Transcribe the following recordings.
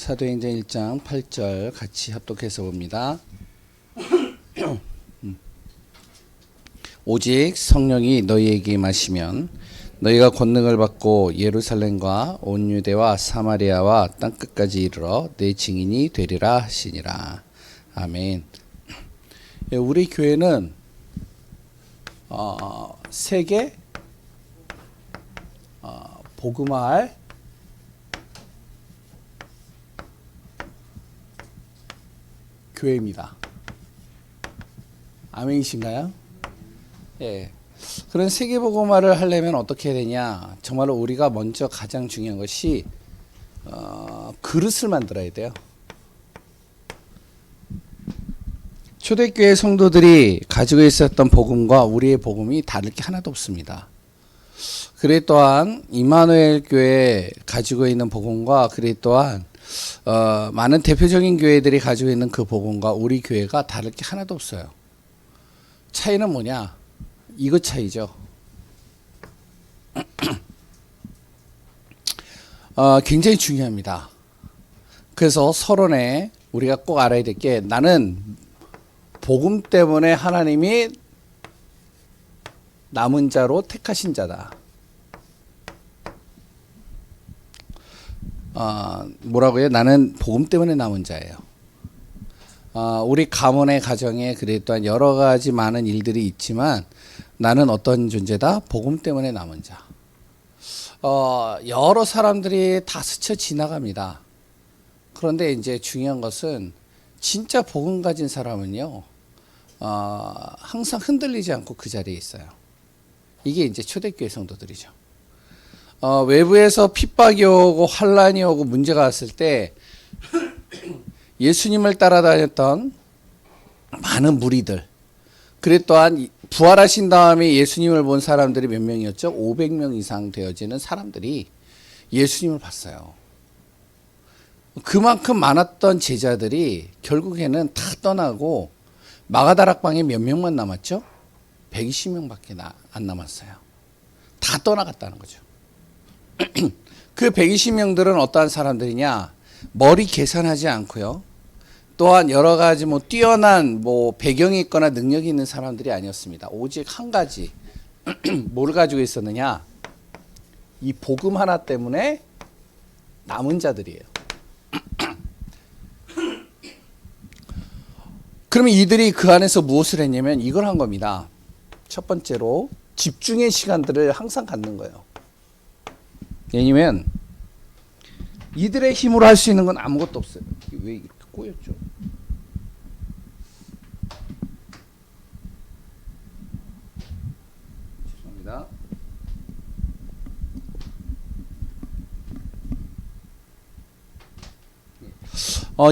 사도행전 1장 8절 같이 합독해서 봅니다. 오직 성령이 너희에게 임하시면 너희가 권능을 받고 예루살렘과 온 유대와 사마리아와 땅끝까지 이르러 내 증인이 되리라 하시니라. 아멘. 우리 교회는 세계 복음화할 교회입니다. 아멘이신가요? 예. 그런 세계복음화를 하려면 어떻게 해야 되냐? 정말로 우리가 먼저 가장 중요한 것이 그릇을 만들어야 돼요. 초대교회 성도들이 가지고 있었던 복음과 우리의 복음이 다를 게 하나도 없습니다. 그래 또한 임마누엘 교회 가지고 있는 복음과 그래 또한 많은 대표적인 교회들이 가지고 있는 그 복음과 우리 교회가 다를 게 하나도 없어요. 차이는 뭐냐? 이것 차이죠. 굉장히 중요합니다. 그래서 서론에 우리가 꼭 알아야 될 게 나는 복음 때문에 하나님이 남은 자로 택하신 자다. 뭐라고요? 나는 복음 때문에 남은 자예요. 우리 가문의 가정에 그래 또한 여러 가지 많은 일들이 있지만 나는 어떤 존재다? 복음 때문에 남은 자. 여러 사람들이 다 스쳐 지나갑니다. 그런데 이제 중요한 것은 진짜 복음 가진 사람은요, 항상 흔들리지 않고 그 자리에 있어요. 이게 이제 초대교회 성도들이죠. 외부에서 핍박이 오고 환란이 오고 문제가 왔을 때 예수님을 따라다녔던 많은 무리들, 그래 또한 부활하신 다음에 예수님을 본 사람들이 몇 명이었죠? 500명 이상 되어지는 사람들이 예수님을 봤어요. 그만큼 많았던 제자들이 결국에는 다 떠나고 마가다락방에 몇 명만 남았죠? 120명밖에 안 남았어요. 다 떠나갔다는 거죠. 그 120명들은 어떠한 사람들이냐? 머리 계산하지 않고요. 또한 여러 가지 뛰어난 배경이 있거나 능력이 있는 사람들이 아니었습니다. 오직 한 가지 뭘 가지고 있었느냐? 이 복음 하나 때문에 남은 자들이에요. 그러면 이들이 그 안에서 무엇을 했냐면 이걸 한 겁니다. 첫 번째로 집중의 시간들을 항상 갖는 거예요. 왜냐면 이들의 힘으로 할 수 있는 건 아무것도 없어요. 왜 이렇게 꼬였죠? 죄송합니다.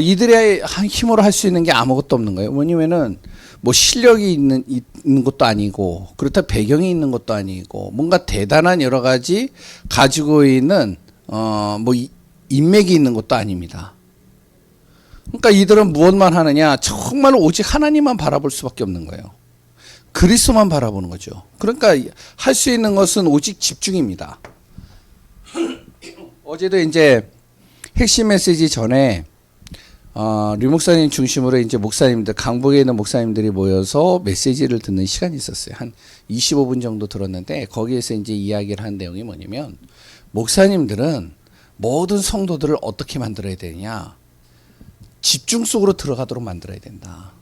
이들의 힘으로 할 수 있는 게 아무것도 없는 거예요. 뭐냐면은 실력이 있는 것도 아니고 그렇다 배경이 있는 것도 아니고 뭔가 대단한 여러 가지 가지고 있는 인맥이 있는 것도 아닙니다. 그러니까 이들은 무엇만 하느냐? 정말 오직 하나님만 바라볼 수밖에 없는 거예요. 그리스도만 바라보는 거죠. 그러니까 할 수 있는 것은 오직 집중입니다. 어제도 이제 핵심 메시지 전에 류 목사님 중심으로 이제 목사님들, 강북에 있는 목사님들이 모여서 메시지를 듣는 시간이 있었어요. 한 25분 정도 들었는데 거기에서 이제 이야기를 한 내용이 뭐냐면 목사님들은 모든 성도들을 어떻게 만들어야 되냐? 집중 속으로 들어가도록 만들어야 된다.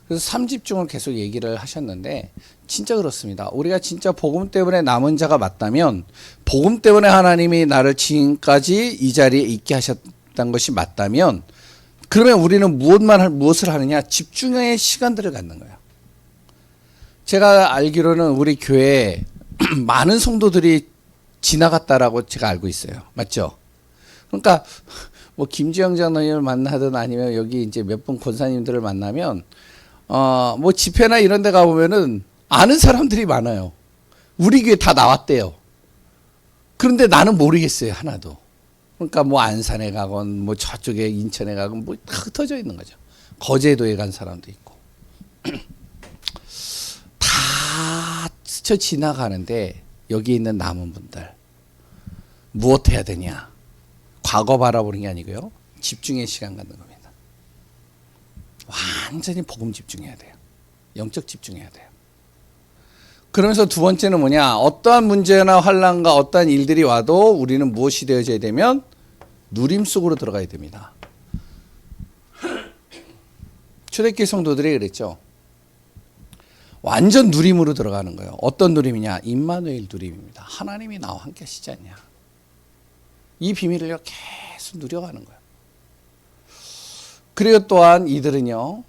그래서 3집중을 계속 얘기를 하셨는데 진짜 그렇습니다. 우리가 진짜 복음 때문에 남은 자가 맞다면 복음 때문에 하나님이 나를 지금까지 이 자리에 있게 하셨다는 것이 맞다면 그러면 우리는 무엇을 하느냐? 집중의 시간들을 갖는 거예요. 제가 알기로는 우리 교회에 많은 성도들이 지나갔다라고 제가 알고 있어요. 맞죠? 그러니까 김지영 장로님을 만나든 아니면 여기 이제 몇 분 권사님들을 만나면 집회나 이런 데 가보면은 아는 사람들이 많아요. 우리 교회 다 나왔대요. 그런데 나는 모르겠어요. 하나도. 그러니까 안산에 가건 저쪽에 인천에 가건 다 흩어져 있는 거죠. 거제도에 간 사람도 있고. 다 스쳐 지나가는데 여기 있는 남은 분들 무엇 해야 되냐? 과거 바라보는 게 아니고요. 집중의 시간 갖는 겁니다. 완전히 복음 집중해야 돼요. 영적 집중해야 돼요. 그러면서 두 번째는 뭐냐? 어떠한 문제나 환난과 어떠한 일들이 와도 우리는 무엇이 되어져야 되면 누림 속으로 들어가야 됩니다. 초대교회 성도들이 그랬죠. 완전 누림으로 들어가는 거예요. 어떤 누림이냐? 임마누엘 누림입니다. 하나님이 나와 함께 하시지 않냐. 이 비밀을 계속 누려가는 거예요. 그리고 또한 이들은요,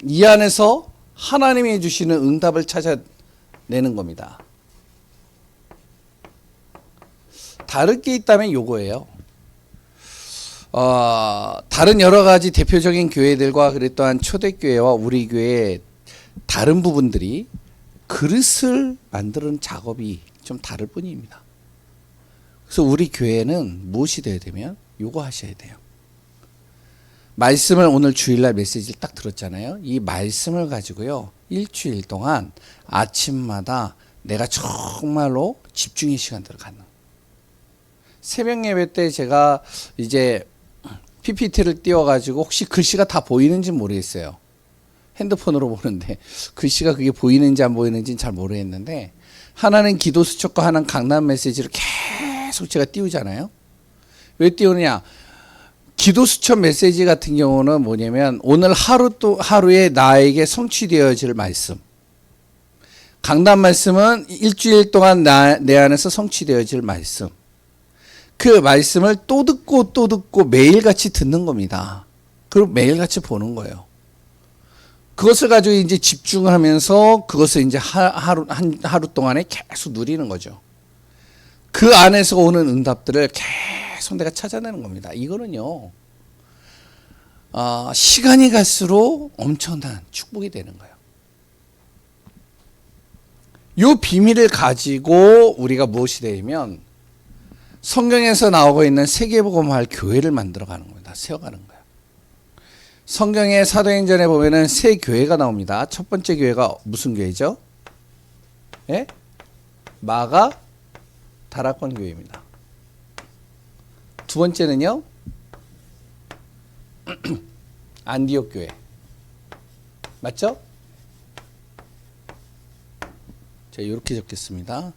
이 안에서 하나님이 주시는 응답을 찾아내는 겁니다. 다른 게 있다면 요거예요. 다른 여러 가지 대표적인 교회들과 그리고 또한 초대교회와 우리 교회의 다른 부분들이 그릇을 만드는 작업이 좀 다를 뿐입니다. 그래서 우리 교회는 무엇이 되어야 되면 요거 하셔야 돼요. 말씀을 오늘 주일날 메시지를 딱 들었잖아요. 이 말씀을 가지고요. 일주일 동안 아침마다 내가 정말로 집중의 시간들을 갖는. 새벽 예배 때 제가 이제 PPT를 띄워가지고 혹시 글씨가 다 보이는지 모르겠어요. 핸드폰으로 보는데 글씨가 그게 보이는지 안 보이는지는 잘 모르겠는데 하나는 기도 수첩과 하나는 강단 메시지를 계속 제가 띄우잖아요. 왜 띄우느냐? 기도 수첩 메시지 같은 경우는 뭐냐면 오늘 하루에 나에게 성취되어질 말씀. 강단 말씀은 일주일 동안 내 안에서 성취되어질 말씀. 그 말씀을 또 듣고 매일같이 듣는 겁니다. 그리고 매일같이 보는 거예요. 그것을 가지고 이제 집중을 하면서 그것을 이제 하루 동안에 계속 누리는 거죠. 그 안에서 오는 응답들을 계속 내가 찾아내는 겁니다. 이거는요, 시간이 갈수록 엄청난 축복이 되는 거예요. 이 비밀을 가지고 우리가 무엇이 되면 성경에서 나오고 있는 세계복음화할 교회를 만들어가는 겁니다. 세워가는 거예요. 성경의 사도행전에 보면은 세 교회가 나옵니다. 첫 번째 교회가 무슨 교회죠? 예? 마가 다락방 교회입니다. 두 번째는요, 안디옥 교회. 맞죠? 자, 이렇게 적겠습니다.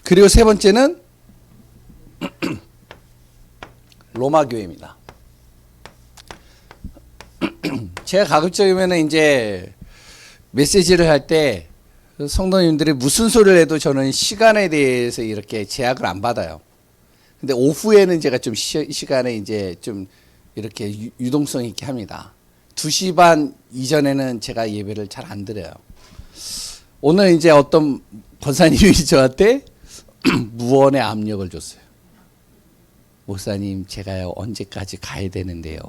그리고 세 번째는 로마 교회입니다. 제가 가급적이면 이제 메시지를 할 때 성도님들이 무슨 소리를 해도 저는 시간에 대해서 이렇게 제약을 안 받아요. 근데 오후에는 제가 좀 시간에 이제 좀 이렇게 유동성 있게 합니다. 2시 반 이전에는 제가 예배를 잘 안 드려요. 오늘 이제 어떤 권사님이 저한테 무언의 압력을 줬어요. 목사님, 제가요, 언제까지 가야 되는데요.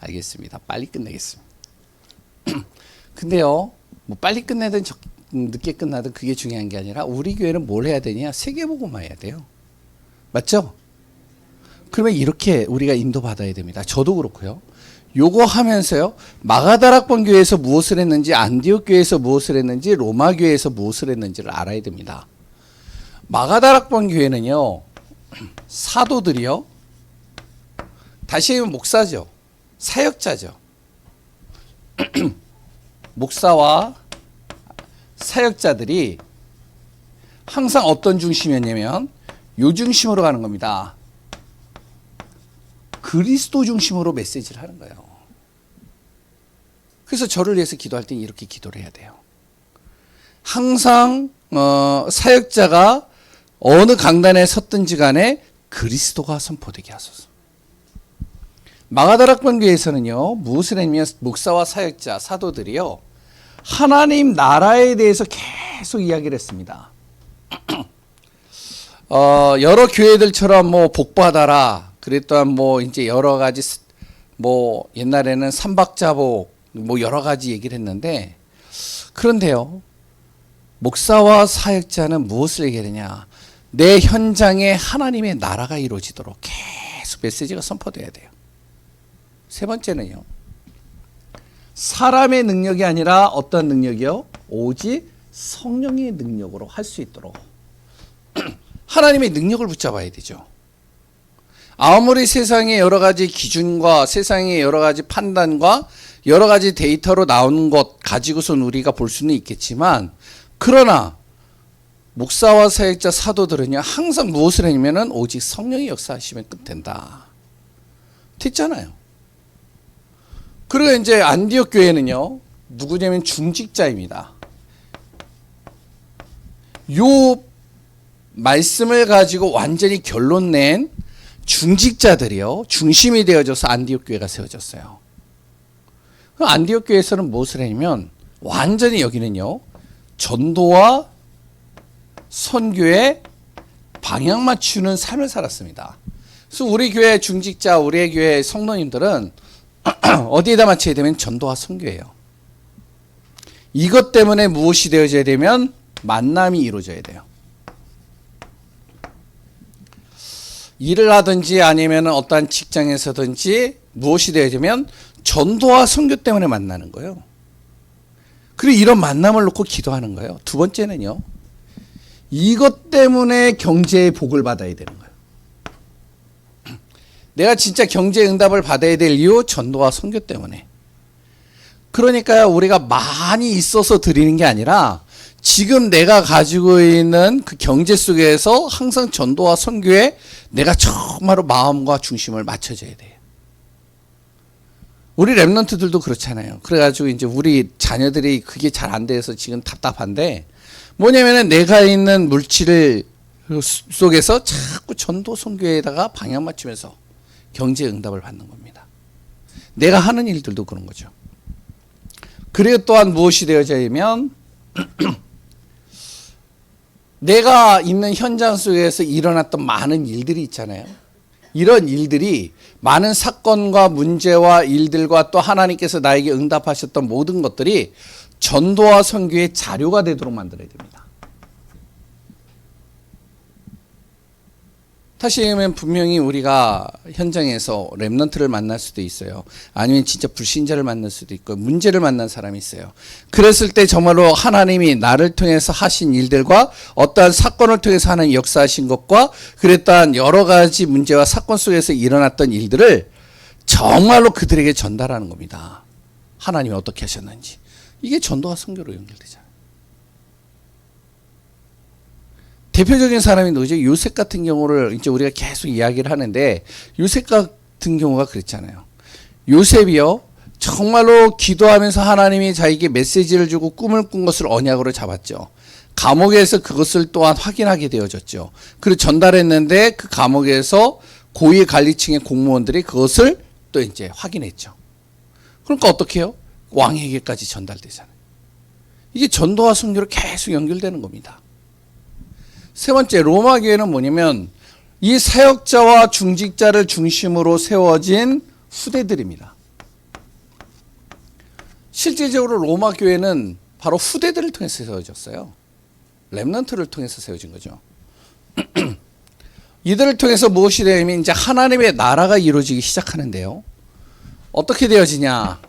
알겠습니다. 빨리 끝내겠습니다. 근데요, 뭐 빨리 끝내든 늦게 끝나든 그게 중요한 게 아니라 우리 교회는 뭘 해야 되냐? 세계복음화 해야 돼요. 맞죠? 그러면 이렇게 우리가 인도받아야 됩니다. 저도 그렇고요. 요거 하면서요, 마가다락방 교회에서 무엇을 했는지, 안디옥 교회에서 무엇을 했는지, 로마 교회에서 무엇을 했는지를 알아야 됩니다. 마가다락방 교회는요, 사도들이요, 다시 얘기하면 목사죠. 사역자죠. 목사와 사역자들이 항상 어떤 중심이었냐면 요 중심으로 가는 겁니다. 그리스도 중심으로 메시지를 하는 거예요. 그래서 저를 위해서 기도할 때 이렇게 기도를 해야 돼요. 항상 사역자가 어느 강단에 섰든지 간에 그리스도가 선포되게 하소서. 마가다락방 교회에서는요, 무엇을 했냐면 목사와 사역자, 사도들이요, 하나님 나라에 대해서 계속 이야기를 했습니다. 여러 교회들처럼 뭐 복받아라, 그랬더니 뭐 이제 여러 가지 뭐 옛날에는 삼박자복 뭐 여러 가지 얘기를 했는데, 그런데요, 목사와 사역자는 무엇을 얘기하느냐? 내 현장에 하나님의 나라가 이루어지도록 계속 메시지가 선포돼야 돼요. 세 번째는요, 사람의 능력이 아니라 어떤 능력이요? 오직 성령의 능력으로 할 수 있도록 하나님의 능력을 붙잡아야 되죠. 아무리 세상의 여러 가지 기준과 세상의 여러 가지 판단과 여러 가지 데이터로 나오는 것 가지고선 우리가 볼 수는 있겠지만, 그러나 목사와 사역자 사도들은요 항상 무엇을 했냐면은 오직 성령이 역사하시면 끝된다 됐잖아요. 그리고 이제 안디옥 교회는요 누구냐면 중직자입니다. 요 말씀을 가지고 완전히 결론 낸 중직자들이요 중심이 되어져서 안디옥 교회가 세워졌어요. 그 안디옥 교회에서는 무엇을 했냐면 완전히 여기는요 전도와 선교에 방향 맞추는 삶을 살았습니다. 그래서 우리 교회 중직자, 우리 교회 성도님들은 어디에다 맞춰야 되면 전도와 선교예요. 이것 때문에 무엇이 되어져야 되면 만남이 이루어져야 돼요. 일을 하든지 아니면 어떠한 직장에서든지 무엇이 되어야 되면 전도와 선교 때문에 만나는 거예요. 그리고 이런 만남을 놓고 기도하는 거예요. 두 번째는요. 이것 때문에 경제의 복을 받아야 되는 거예요. 내가 진짜 경제 응답을 받아야 될 이유 전도와 선교 때문에. 그러니까 우리가 많이 있어서 드리는 게 아니라 지금 내가 가지고 있는 그 경제 속에서 항상 전도와 선교에 내가 정말로 마음과 중심을 맞춰줘야 돼요. 우리 랩런트들도 그렇잖아요. 그래가지고 이제 우리 자녀들이 그게 잘 안 돼서 지금 답답한데 뭐냐면은 내가 있는 물질 속에서 자꾸 전도 선교에다가 방향 맞추면서 경제 응답을 받는 겁니다. 내가 하는 일들도 그런 거죠. 그리고 또한 무엇이 되어져야면 내가 있는 현장 속에서 일어났던 많은 일들이 있잖아요. 이런 일들이 많은 사건과 문제와 일들과 또 하나님께서 나에게 응답하셨던 모든 것들이 전도와 선교의 자료가 되도록 만들어야 됩니다. 다시 얘기하면 분명히 우리가 현장에서 랩런트를 만날 수도 있어요. 아니면 진짜 불신자를 만날 수도 있고 문제를 만난 사람이 있어요. 그랬을 때 정말로 하나님이 나를 통해서 하신 일들과 어떠한 사건을 통해서 하나님 역사하신 것과 그랬던 여러 가지 문제와 사건 속에서 일어났던 일들을 정말로 그들에게 전달하는 겁니다. 하나님이 어떻게 하셨는지. 이게 전도와 선교로 연결되잖아요. 대표적인 사람이 누구죠? 요셉 같은 경우를 이제 우리가 계속 이야기를 하는데 요셉 같은 경우가 그랬잖아요. 요셉이요. 정말로 기도하면서 하나님이 자기에게 메시지를 주고 꿈을 꾼 것을 언약으로 잡았죠. 감옥에서 그것을 또한 확인하게 되어졌죠. 그리고 전달했는데 그 감옥에서 고위 관리층의 공무원들이 그것을 또 이제 확인했죠. 그러니까 어떻게 해요? 왕에게까지 전달되잖아요. 이게 전도와 선교로 계속 연결되는 겁니다. 세 번째, 로마 교회는 뭐냐면 이 사역자와 중직자를 중심으로 세워진 후대들입니다. 실질적으로 로마 교회는 바로 후대들을 통해서 세워졌어요. 렘넌트를 통해서 세워진 거죠. 이들을 통해서 무엇이 되냐면 이제 하나님의 나라가 이루어지기 시작하는데요. 어떻게 되어지냐?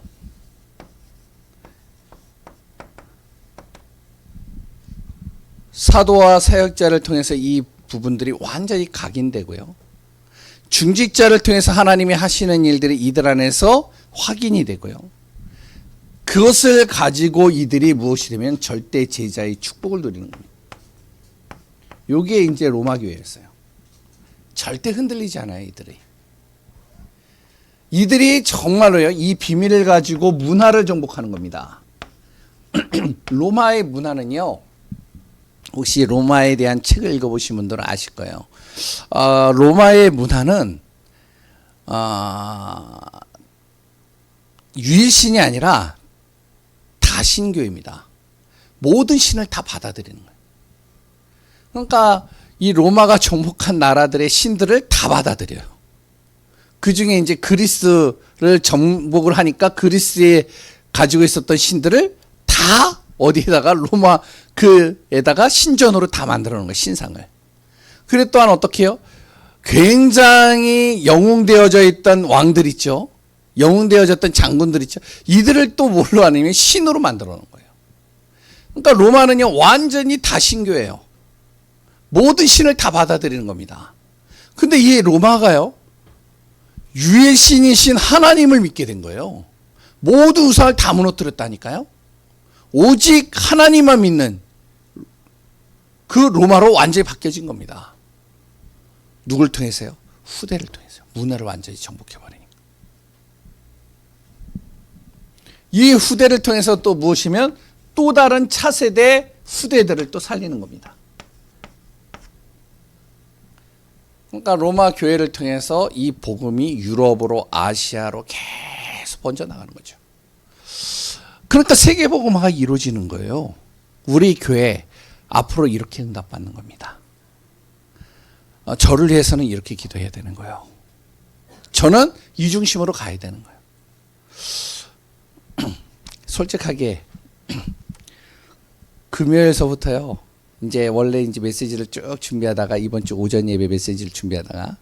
사도와 사역자를 통해서 이 부분들이 완전히 각인되고요. 중직자를 통해서 하나님이 하시는 일들이 이들 안에서 확인이 되고요. 그것을 가지고 이들이 무엇이 되면 절대 제자의 축복을 누리는 겁니다. 요게 이제 로마 교회였어요. 절대 흔들리지 않아요, 이들이. 이들이 정말로요, 이 비밀을 가지고 문화를 정복하는 겁니다. 로마의 문화는요, 혹시 로마에 대한 책을 읽어보신 분들은 아실 거예요. 로마의 문화는 유일신이 아니라 다신교입니다. 모든 신을 다 받아들이는 거예요. 그러니까 이 로마가 정복한 나라들의 신들을 다 받아들여요. 그 중에 이제 그리스를 정복을 하니까 그리스에 가지고 있었던 신들을 다 어디에다가 로마 그에다가 신전으로 다 만들어 놓은 거예요. 신상을. 그리고 또한 어떻게 해요? 굉장히 영웅되어져 있던 왕들 있죠. 영웅되어졌던 장군들 있죠. 이들을 또 뭘로 하냐면 신으로 만들어 놓은 거예요. 그러니까 로마는요 완전히 다신교예요. 모든 신을 다 받아들이는 겁니다. 근데 이 로마가요 유의 신이신 하나님을 믿게 된 거예요. 모든 우상을 다 무너뜨렸다니까요. 오직 하나님만 믿는 그 로마로 완전히 바뀌어진 겁니다. 누굴 통해서요? 후대를 통해서. 문화를 완전히 정복해버리니까. 이 후대를 통해서 또 무엇이면 또 다른 차세대 후대들을 또 살리는 겁니다. 그러니까 로마 교회를 통해서 이 복음이 유럽으로 아시아로 계속 번져나가는 거죠. 그러니까 세계복음화가 이루어지는 거예요. 우리 교회 앞으로 이렇게 응답받는 겁니다. 저를 위해서는 이렇게 기도해야 되는 거예요. 저는 이 중심으로 가야 되는 거예요. 솔직하게 금요일서부터요. 이제 원래 이제 메시지를 쭉 준비하다가 이번 주 오전 예배 메시지를 준비하다가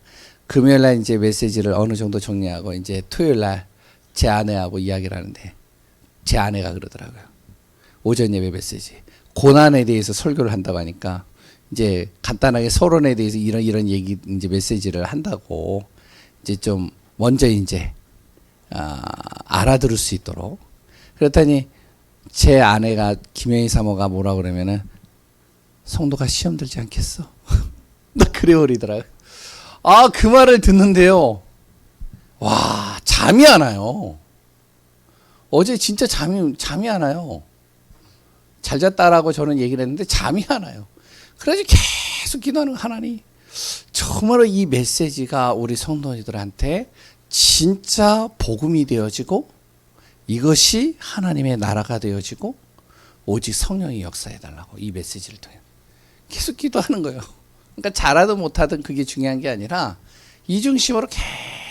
금요일 날 이제 메시지를 어느 정도 정리하고 이제 토요일 날 제 아내하고 이야기를 하는데 제 아내가 그러더라고요. 오전 예배 메시지 고난에 대해서 설교를 한다고 하니까 이제 간단하게 서론에 대해서 이런 얘기 이제 메시지를 한다고 이제 좀 먼저 이제 알아들을 수 있도록 그랬더니 제 아내가 김혜희 사모가 뭐라 그러면은 성도가 시험 들지 않겠어? 나 그래 버리더라고요. 그 말을 듣는데요. 와, 잠이 안 와요. 어제 진짜 잠이 안 와요. 잘 잤다라고 저는 얘기를 했는데 잠이 안 와요. 그래서 계속 기도하는 하나님. 정말로 이 메시지가 우리 성도들한테 진짜 복음이 되어지고 이것이 하나님의 나라가 되어지고 오직 성령이 역사해달라고 이 메시지를 통해 계속 기도하는 거예요. 그러니까 잘하든 못하든 그게 중요한 게 아니라 이 중심으로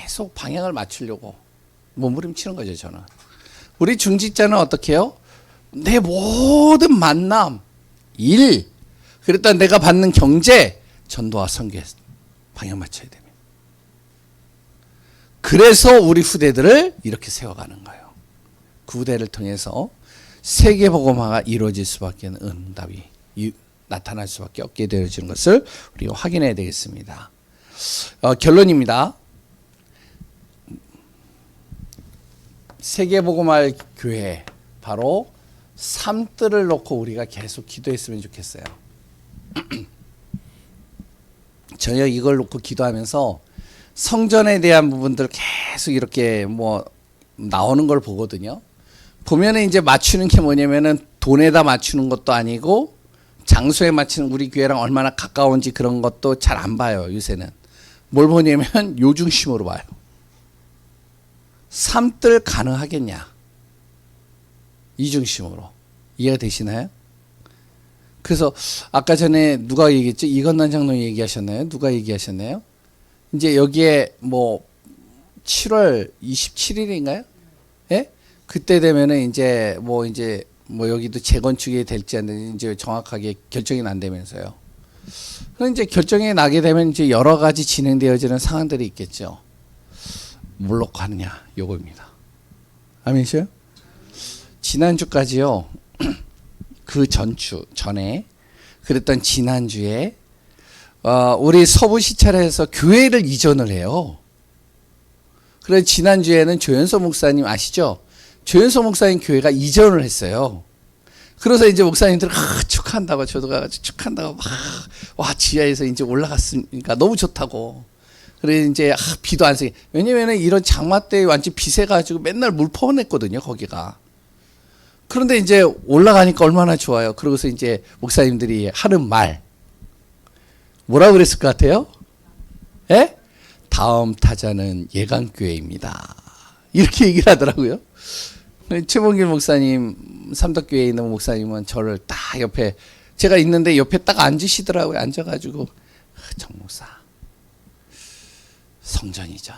계속 방향을 맞추려고 몸부림치는 거죠. 저는 우리 중직자는 어떻게 해요? 내 모든 만남, 일, 그랬다 내가 받는 경제, 전도와 선교에 방향 맞춰야 됩니다. 그래서 우리 후대들을 이렇게 세워가는 거예요. 그 후대를 통해서 세계복음화가 이루어질 수밖에 없는 응답이 나타날 수밖에 없게 되어지는 것을 우리가 확인해야 되겠습니다. 결론입니다. 세계복음화 교회 바로 삶들을 놓고 우리가 계속 기도했으면 좋겠어요. 저녁 이걸 놓고 기도하면서 성전에 대한 부분들 계속 이렇게 뭐 나오는 걸 보거든요. 보면은 이제 맞추는 게 뭐냐면은 돈에다 맞추는 것도 아니고 장소에 맞추는 우리 교회랑 얼마나 가까운지 그런 것도 잘 안 봐요. 요새는 뭘 보냐면 요 중심으로 봐요. 삶들 가능하겠냐 이 중심으로 이해가 되시나요? 그래서 아까 전에 누가 얘기했죠? 이건난 장로님 얘기하셨나요? 누가 얘기하셨나요? 이제 여기에 뭐 7월 27일인가요? 예? 그때 되면은 이제 뭐 여기도 재건축이 될지 안 될지 이제 정확하게 결정이 난다면서요. 그럼 이제 결정이 나게 되면 이제 여러 가지 진행되어지는 상황들이 있겠죠. 뭘 놓고 하느냐 요거입니다. 아멘이시요? 지난주까지요. 그 전에 그랬던 지난주에 우리 서부시찰에서 교회를 이전을 해요. 그래서 지난주에는 조현서 목사님 아시죠? 조현서 목사님 교회가 이전을 했어요. 그래서 이제 목사님들 축하한다고 저도 가가지고 축하한다고 와 지하에서 이제 올라갔으니까 너무 좋다고. 그래 이제 비도 안 세게. 왜냐면은 이런 장마 때 완전 비 새가지고 맨날 물 퍼냈거든요 거기가. 그런데 이제 올라가니까 얼마나 좋아요. 그러고서 이제 목사님들이 하는 말 뭐라고 그랬을 것 같아요? 예? 다음 타자는 예강교회입니다. 이렇게 얘기를 하더라고요. 최봉길 목사님, 삼덕교회에 있는 목사님은 저를 딱 옆에 제가 있는데 옆에 딱 앉으시더라고요. 앉아가지고 정 목사 성전 이전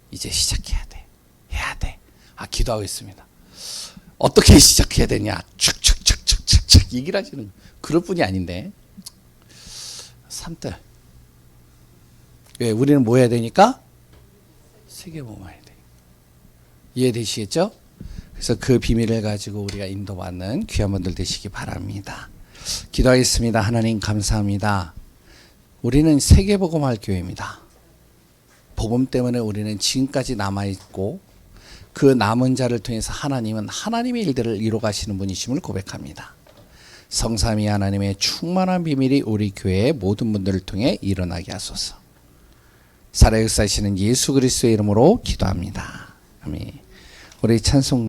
이제 시작해야 돼. 해야 돼. 기도하고 있습니다. 어떻게 시작해야 되냐? 축축축축축축 얘기를 하시는 그럴 뿐이 아닌데 삶들 왜 우리는 뭐 해야 되니까? 세계복음화해야 돼. 이해되시겠죠? 그래서 그 비밀을 가지고 우리가 인도받는 귀한 분들 되시기 바랍니다. 기도하겠습니다. 하나님 감사합니다. 우리는 세계복음화 교회입니다. 복음 때문에 우리는 지금까지 남아있고 그 남은 자를 통해서 하나님은 하나님의 일들을 이루어 가시는 분이심을 고백합니다. 성삼위 하나님의 충만한 비밀이 우리 교회의 모든 분들을 통해 일어나게 하소서. 살아 역사하시는 예수 그리스도의 이름으로 기도합니다. 아멘. 우리 찬송